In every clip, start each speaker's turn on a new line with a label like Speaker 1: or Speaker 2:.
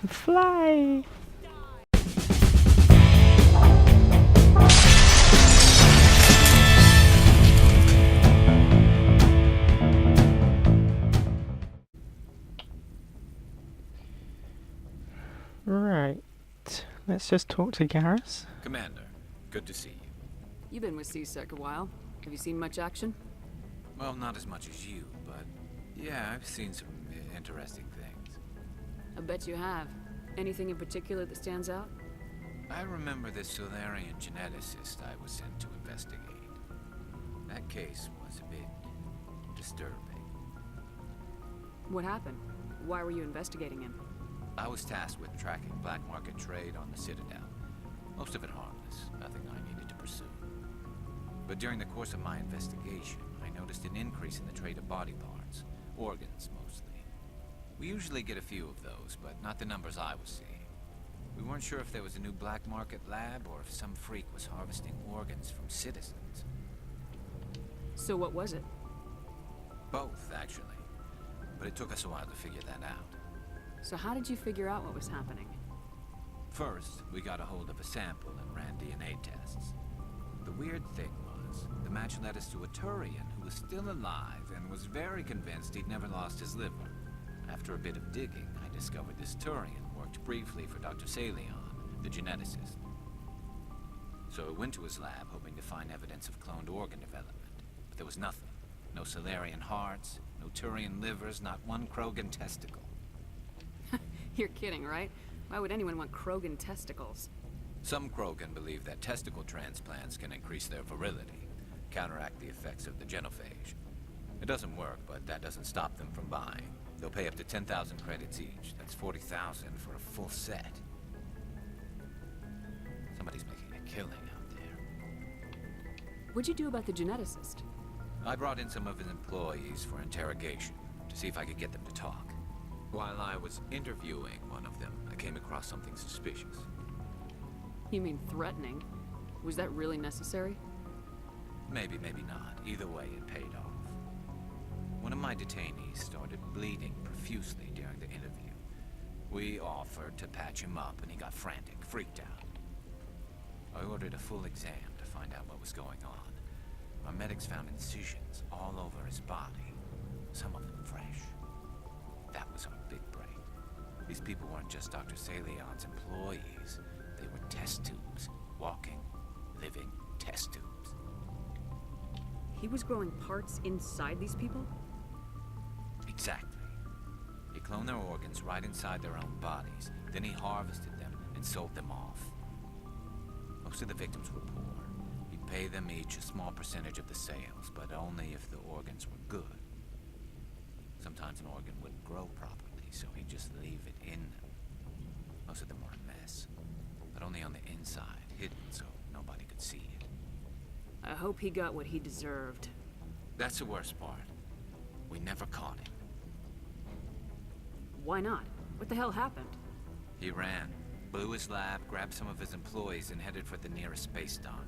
Speaker 1: Fly! Right. Let's just talk to Garrus.
Speaker 2: Commander, good to see you.
Speaker 3: You've been with CSEC a while. Have you seen much action?
Speaker 2: Well, not as much as you, but yeah, I've seen some interesting things.
Speaker 3: I bet you have. Anything in particular that stands out?
Speaker 2: I remember this Solarian geneticist I was sent to investigate. That case was a bit disturbing.
Speaker 3: What happened? Why were you investigating him?
Speaker 2: I was tasked with tracking black market trade on the Citadel. Most of it harmless, nothing I needed to pursue. But during the course of my investigation, I noticed an increase in the trade of body parts, organs mostly. We usually get a few of those, but not the numbers I was seeing. We weren't sure if there was a new black market lab or if some freak was harvesting organs from citizens.
Speaker 3: So what was it?
Speaker 2: Both, actually. But it took us a while to figure that out.
Speaker 3: So how did you figure out what was happening?
Speaker 2: First, we got a hold of a sample and ran DNA tests. The weird thing was, the match led us to a Turian who was still alive and was very convinced he'd never lost his liver. After a bit of digging, I discovered this Turian worked briefly for Dr. Salion, the geneticist. So I went to his lab hoping to find evidence of cloned organ development. But there was nothing. No Solarian hearts, no Turian livers, not one Krogan testicle.
Speaker 3: You're kidding, right? Why would anyone want Krogan testicles?
Speaker 2: Some Krogan believe that testicle transplants can increase their virility, counteract the effects of the genophage. It doesn't work, but that doesn't stop them from buying. They'll pay up to 10,000 credits each. That's 40,000 for a full set. Somebody's making a killing out there.
Speaker 3: What'd you do about the geneticist?
Speaker 2: I brought in some of his employees for interrogation, to see if I could get them to talk. While I was interviewing one of them, I came across something suspicious.
Speaker 3: You mean threatening? Was that really necessary?
Speaker 2: Maybe, maybe not. Either way, it paid off. One of my detainees started bleeding profusely during the interview. We offered to patch him up, and he got frantic, freaked out. I ordered a full exam to find out what was going on. Our medics found incisions all over his body, some of them fresh. That was our big break. These people weren't just Dr. Salion's employees. They were test tubes. Walking, living test tubes.
Speaker 3: He was growing parts inside these people?
Speaker 2: Exactly. He cloned their organs right inside their own bodies. Then he harvested them and sold them off. Most of the victims were poor. He'd pay them each a small percentage of the sales, but only if the organs were good. Sometimes an organ wouldn't grow properly, so he'd just leave it in them. Most of them were a mess, but only on the inside, hidden so nobody could see it.
Speaker 3: I hope he got what he deserved.
Speaker 2: That's the worst part. We never caught him.
Speaker 3: Why not? What the hell happened?
Speaker 2: He ran, blew his lab, grabbed some of his employees, and headed for the nearest space dock.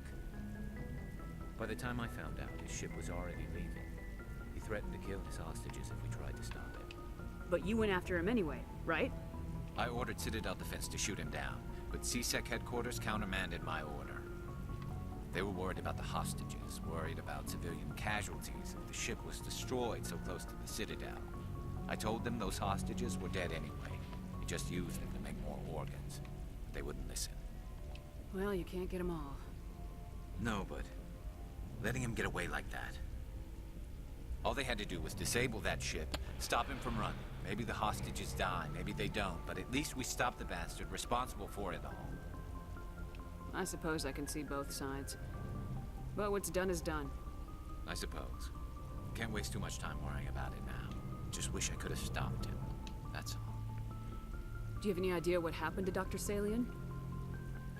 Speaker 2: By the time I found out, his ship was already leaving. He threatened to kill his hostages if we tried to stop him.
Speaker 3: But you went after him anyway, right?
Speaker 2: I ordered Citadel Defense to shoot him down, but CSEC headquarters countermanded my order. They were worried about the hostages, worried about civilian casualties if the ship was destroyed so close to the Citadel. I told them those hostages were dead anyway. We just used them to make more organs. But they wouldn't listen.
Speaker 3: Well, you can't get them all.
Speaker 2: No, but letting him get away like that. All they had to do was disable that ship, stop him from running. Maybe the hostages die, maybe they don't, but at least we stopped the bastard responsible for it all.
Speaker 3: I suppose I can see both sides. But what's done is done.
Speaker 2: I suppose. Can't waste too much time worrying about it now. Just wish I could have stopped him. That's all.
Speaker 3: Do you have any idea what happened to Dr. Salion?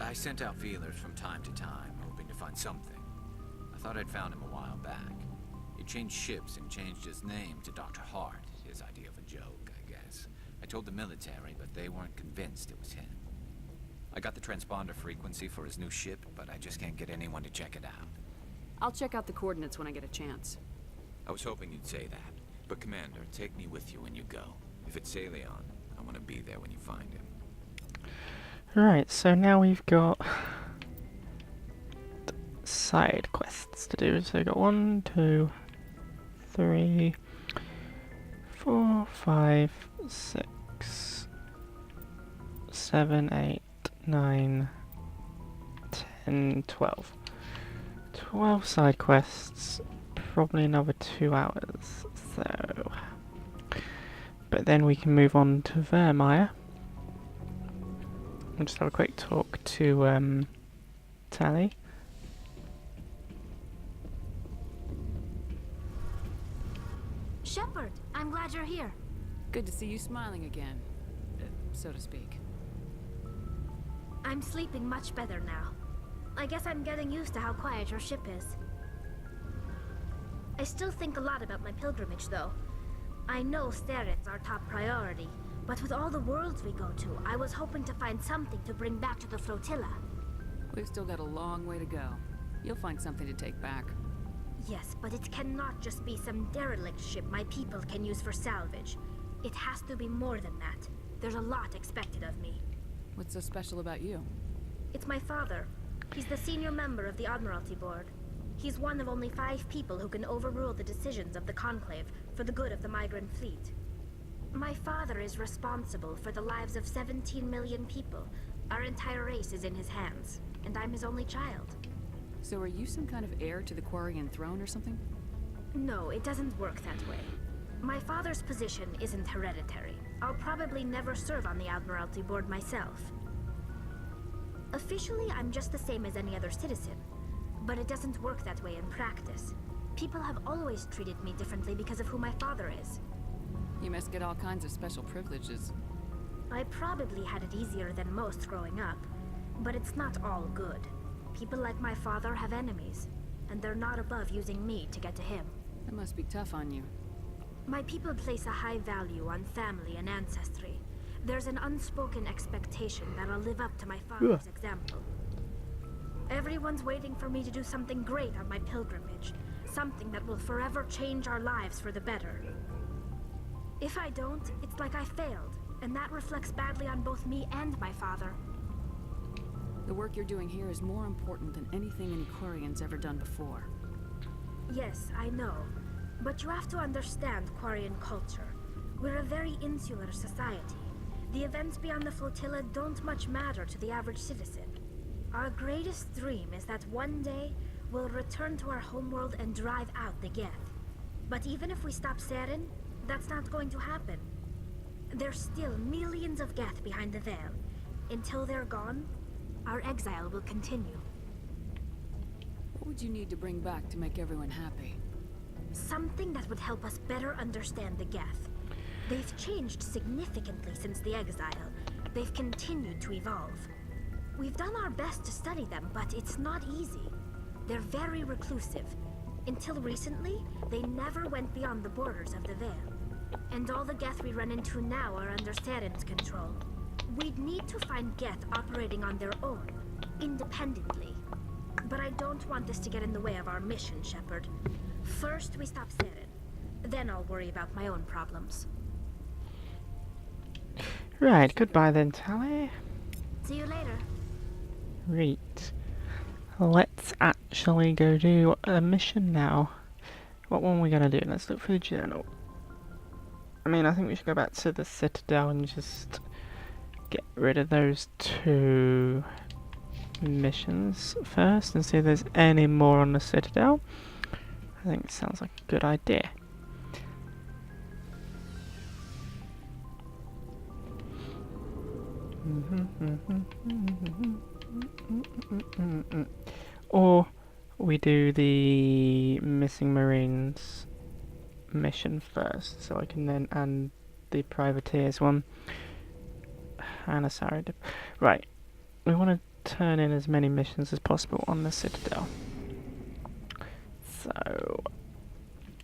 Speaker 2: I sent out feelers from time to time, hoping to find something. I thought I'd found him a while back. He changed ships and changed his name to Dr. Hart, his idea of a joke, I guess. I told the military, but they weren't convinced it was him. I got the transponder frequency for his new ship, but I just can't get anyone to check it out.
Speaker 3: I'll check out the coordinates when I get a chance.
Speaker 2: I was hoping you'd say that. But Commander, take me with you when you go. If it's Saleon, I want to be there when you find him.
Speaker 1: Right, so now we've got side quests to do. So we've got 1, 2, 3, 4, 5, 6, 7, 8, 9, 10, 12. 12 side quests, probably another 2 hours, so... But then we can move on to Vermeer. I'll just have a quick talk to, Tally.
Speaker 4: Shepard, I'm glad you're here.
Speaker 3: Good to see you smiling again, so to speak.
Speaker 4: I'm sleeping much better now. I guess I'm getting used to how quiet your ship is. I still think a lot about my pilgrimage, though. I know Saren's our top priority, but with all the worlds we go to, I was hoping to find something to bring back to the flotilla.
Speaker 3: We've still got a long way to go. You'll find something to take back.
Speaker 4: Yes, but it cannot just be some derelict ship my people can use for salvage. It has to be more than that. There's a lot expected of me.
Speaker 3: What's so special about you?
Speaker 4: It's my father. He's the senior member of the Admiralty Board. He's one of only 5 people who can overrule the decisions of the Conclave for the good of the migrant fleet. My father is responsible for the lives of 17 million people. Our entire race is in his hands, and I'm his only child.
Speaker 3: So are you some kind of heir to the Quarian throne or something?
Speaker 4: No, it doesn't work that way. My father's position isn't hereditary. I'll probably never serve on the Admiralty Board myself. Officially, I'm just the same as any other citizen. But it doesn't work that way in practice. People have always treated me differently because of who my father is.
Speaker 3: You must get all kinds of special privileges.
Speaker 4: I probably had it easier than most growing up, but it's not all good. People like my father have enemies, and they're not above using me to get to him.
Speaker 3: That must be tough on you.
Speaker 4: My people place a high value on family and ancestry. There's an unspoken expectation that I'll live up to my father's example. Everyone's waiting for me to do something great on my pilgrimage, something that will forever change our lives for the better. If I don't, it's like I failed, and that reflects badly on both me and my father.
Speaker 3: The work you're doing here is more important than anything any Quarian's ever done before.
Speaker 4: Yes, I know. But you have to understand Quarian culture. We're a very insular society. The events beyond the flotilla don't much matter to the average citizen. Our greatest dream is that one day we'll return to our homeworld and drive out the Geth. But even if we stop Saren, that's not going to happen. There's still millions of Geth behind the veil. Until they're gone, our exile will continue.
Speaker 3: What would you need to bring back to make everyone happy?
Speaker 4: Something that would help us better understand the Geth. They've changed significantly since the exile. They've continued to evolve. We've done our best to study them, but it's not easy. They're very reclusive. Until recently, they never went beyond the borders of the Veil. And all the Geth we run into now are under Saren's control. We'd need to find Geth operating on their own, independently. But I don't want this to get in the way of our mission, Shepard. First, we stop Saren. Then I'll worry about my own problems.
Speaker 1: Right, goodbye then, Tally.
Speaker 4: See you later.
Speaker 1: Right. Let's actually go do a mission now. What one are we gonna do? Let's look for the journal. I mean, I think we should go back to the Citadel and just get rid of those 2 missions first and see if there's any more on the Citadel. I think it sounds like a good idea. Or we do the Missing Marines mission first, so I can then and the Privateers one. And a Saren. Right, we want to turn in as many missions as possible on the Citadel. So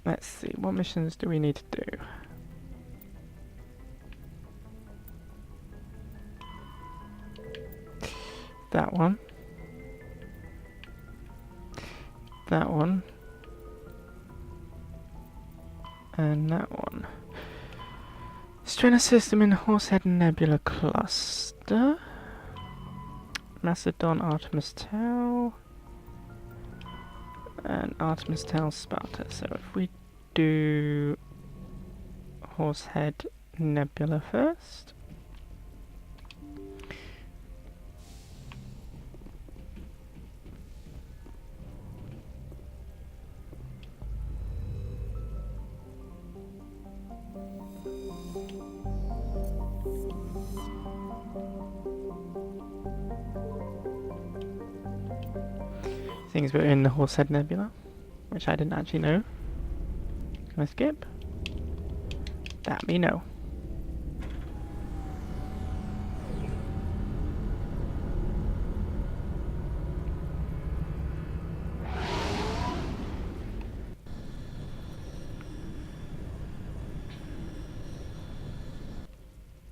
Speaker 1: let's see, what missions do we need to do? That one. That one. And that one. Strainer system in Horsehead Nebula Cluster. Macedon, Artemis Tau. And Artemis Tau Sparta. So if we do Horsehead Nebula first. Things were in the Horsehead Nebula, which I didn't actually know. Can I skip? That me know.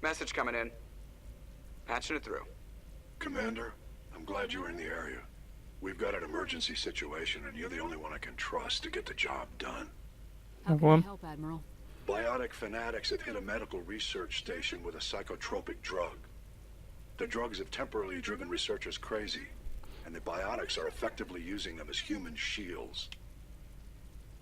Speaker 5: Message coming in. Patching it through.
Speaker 6: Commander, I'm glad you're in the area. We've got an emergency situation, and you're the only one I can trust to get the job done.
Speaker 3: How can I help, Admiral?
Speaker 6: Biotic fanatics have hit a medical research station with a psychotropic drug. The drugs have temporarily driven researchers crazy, and the biotics are effectively using them as human shields.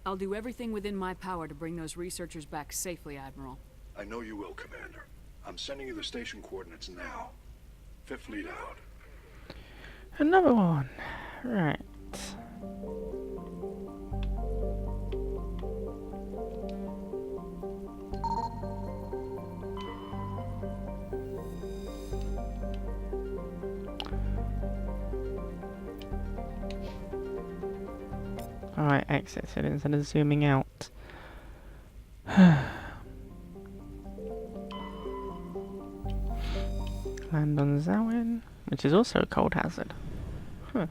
Speaker 3: I'll do everything within my power to bring those researchers back safely, Admiral.
Speaker 6: I know you will, Commander. I'm sending you the station coordinates now. Fifth lead out.
Speaker 1: Another one. Right. Alright, exit it instead of zooming out. Land on Zawin, which is also a cold hazard. Huh.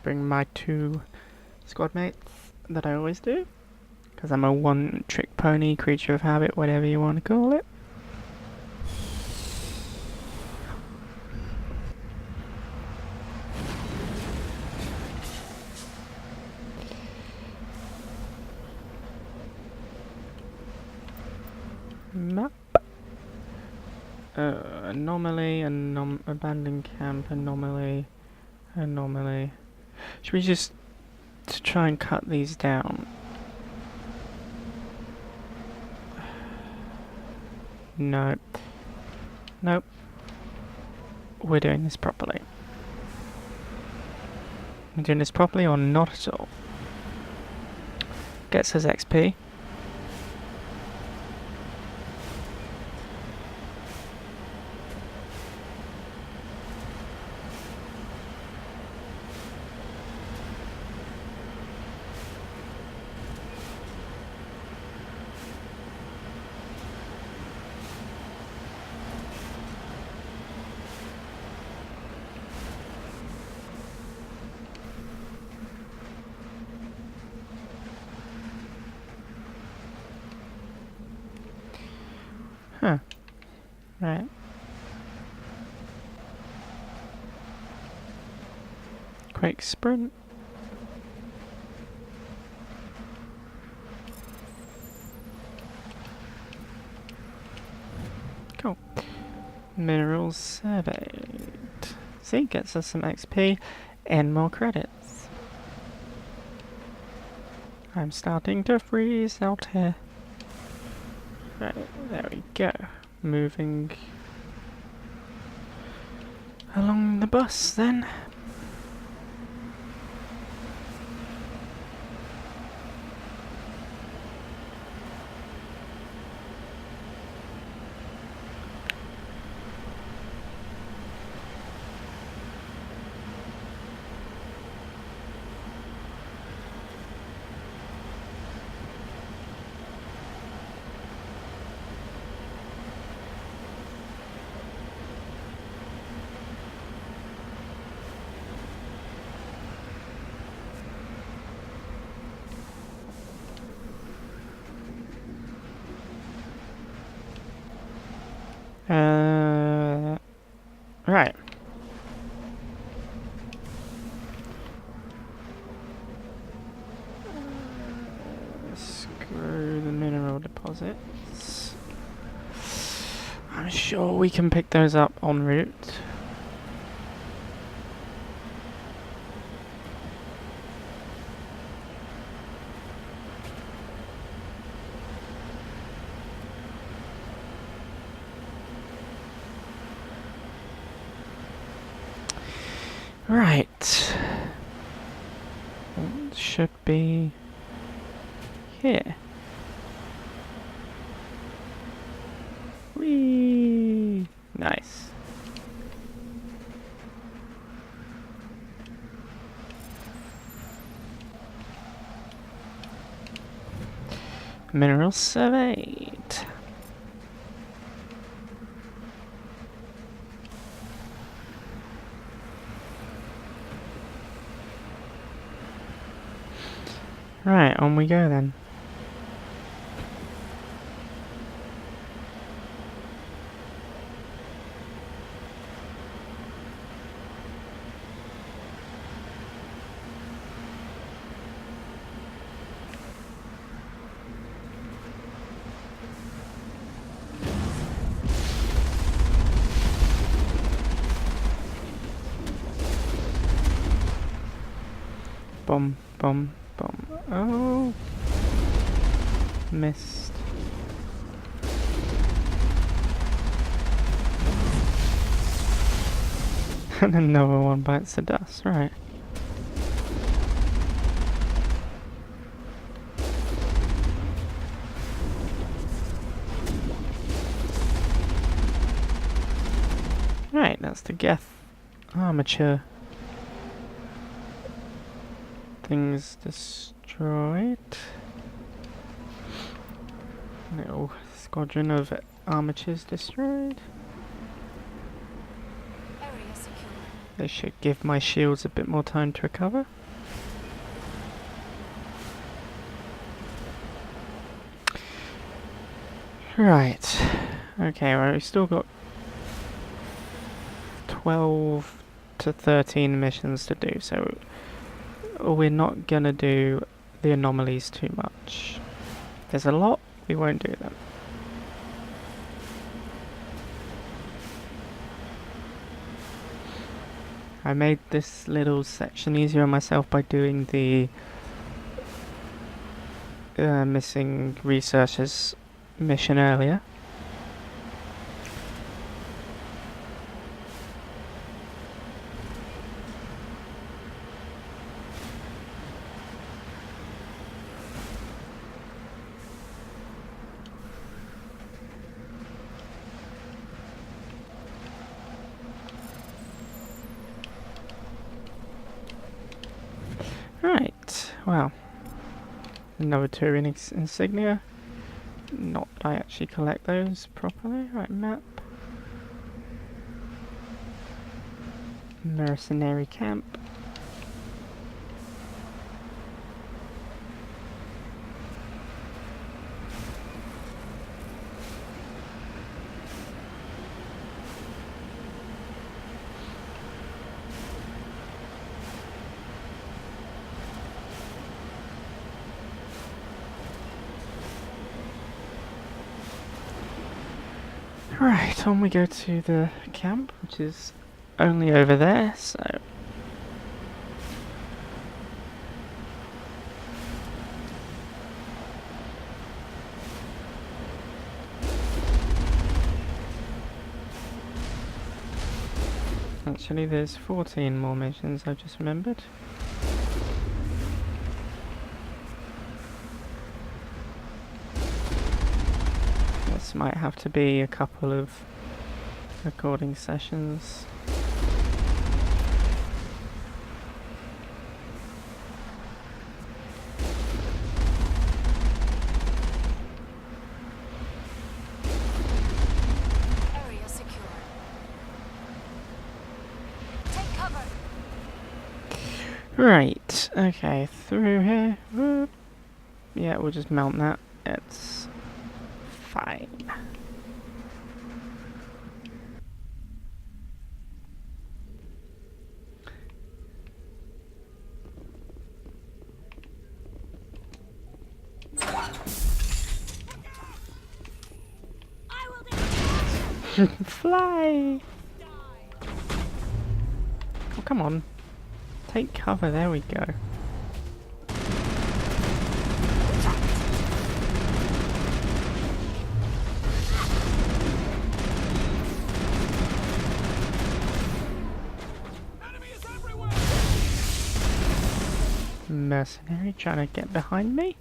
Speaker 1: Bring my 2 squad mates that I always do, because I'm a one-trick pony, creature of habit, whatever you want to call it. Map. Anomaly, abandoned camp, anomaly, anomaly. Should we just try and cut these down? No. Nope. We're doing this properly. We're doing this properly or not at all. Gets us XP. Huh. Right. Quick sprint. Cool. Minerals surveyed. See, gets us some XP and more credits. I'm starting to freeze out here. Right, there we go. Moving along the bus then. Right. deposits. I'm sure we can pick those up en route. Right. It should be here. Whee! Nice. Mineral surveyed. Right, on we go then. Boom, boom, boom. Oh! Missed. And another one bites the dust, right. Right, that's the Geth armature. Things destroyed. Little squadron of armatures destroyed.
Speaker 3: Area secure.
Speaker 1: They should give my shields a bit more time to recover. Right. Okay, well, we've still got 12 to 13 missions to do, so we're not gonna do the anomalies too much. There's a lot, we won't do them. I made this little section easier on myself by doing the missing researchers mission earlier. Right, well, another touring insignia. Not that I actually collect those properly. Right, map. Mercenary camp. Right, on we go to the camp, which is only over there, so... Actually, there's 14 more missions, I've just remembered. This might have to be a couple of recording sessions.
Speaker 3: Area secure. Take cover.
Speaker 1: Right, okay, through here. Whoop. Yeah, we'll just mount that. It's fine. Fly! Oh, come on. Take cover, there we go. Mercenary trying to get behind me?